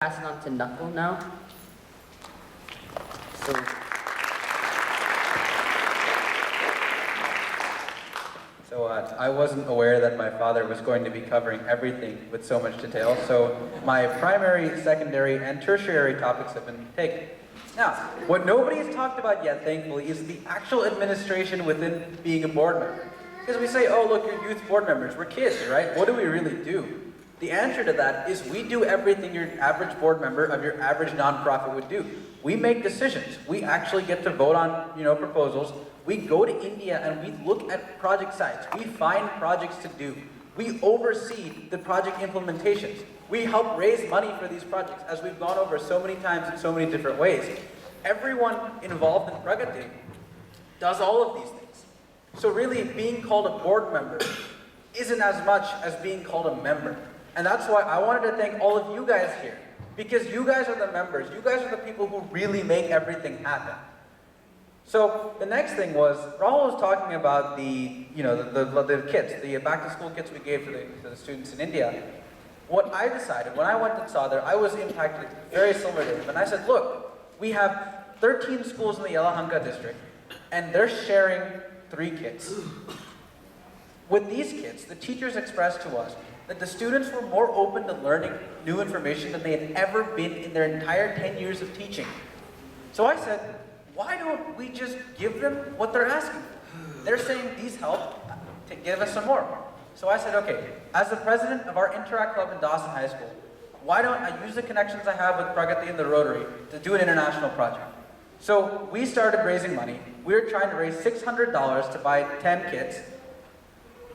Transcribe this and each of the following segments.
pass it on to Nakul now. So, I wasn't aware that my father was going to be covering everything with so much detail, so my primary, secondary, and tertiary topics have been taken. Now, what nobody has talked about yet, thankfully, is the actual administration within being a board member. Because we say, oh, look, you're youth board members, we're kids, right? What do we really do? The answer to that is we do everything your average board member of your average nonprofit would do. We make decisions. We actually get to vote on, proposals. We go to India and we look at project sites. We find projects to do. We oversee the project implementations. We help raise money for these projects, as we've gone over so many times in so many different ways. Everyone involved in Pragathi does all of these things. So really, being called a board member isn't as much as being called a member. And that's why I wanted to thank all of you guys here, because you guys are the members. You guys are the people who really make everything happen. So the next thing was, Rahul was talking about the kits, the back-to-school kits we gave to the students in India. What I decided, when I went and saw there, I was impacted very similar to him. And I said, look, we have 13 schools in the Yelahanka district, and they're sharing 3 kits. With these kits, the teachers expressed to us that the students were more open to learning new information than they had ever been in their entire 10 years of teaching. So I said, why don't we just give them what they're asking for? They're saying these help, to give us some more. So I said, okay, as the president of our Interact Club in Dawson High School, why don't I use the connections I have with Pragathi and the Rotary to do an international project? So we started raising money. We were trying to raise $600 to buy 10 kits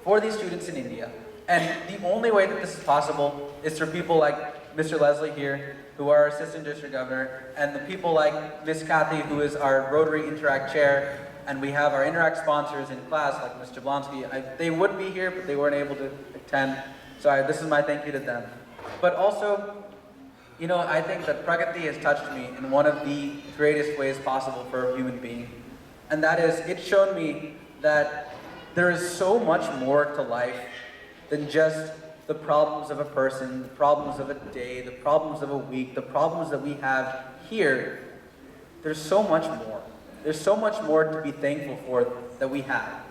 for these students in India. And the only way that this is possible is through people like Mr. Leslie here, who are our Assistant District Governor, and the people like Ms. Kathy, who is our Rotary Interact Chair, and we have our Interact sponsors in class, like Mr. Blonsky. They would be here, but they weren't able to attend. So this is my thank you to them. But also, I think that Pragathi has touched me in one of the greatest ways possible for a human being. And that is, it's shown me that there is so much more to life than just the problems of a person, the problems of a day, the problems of a week, the problems that we have here. There's so much more. There's so much more to be thankful for that we have.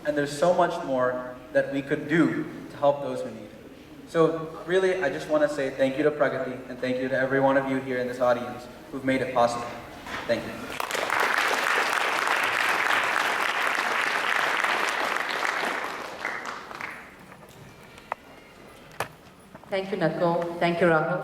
And there's so much more that we could do to help those who need it. So really, I just want to say thank you to Pragathi, and thank you to every one of you here in this audience who've made it possible. Thank you. Thank you, Nakul. Thank you, Rahul.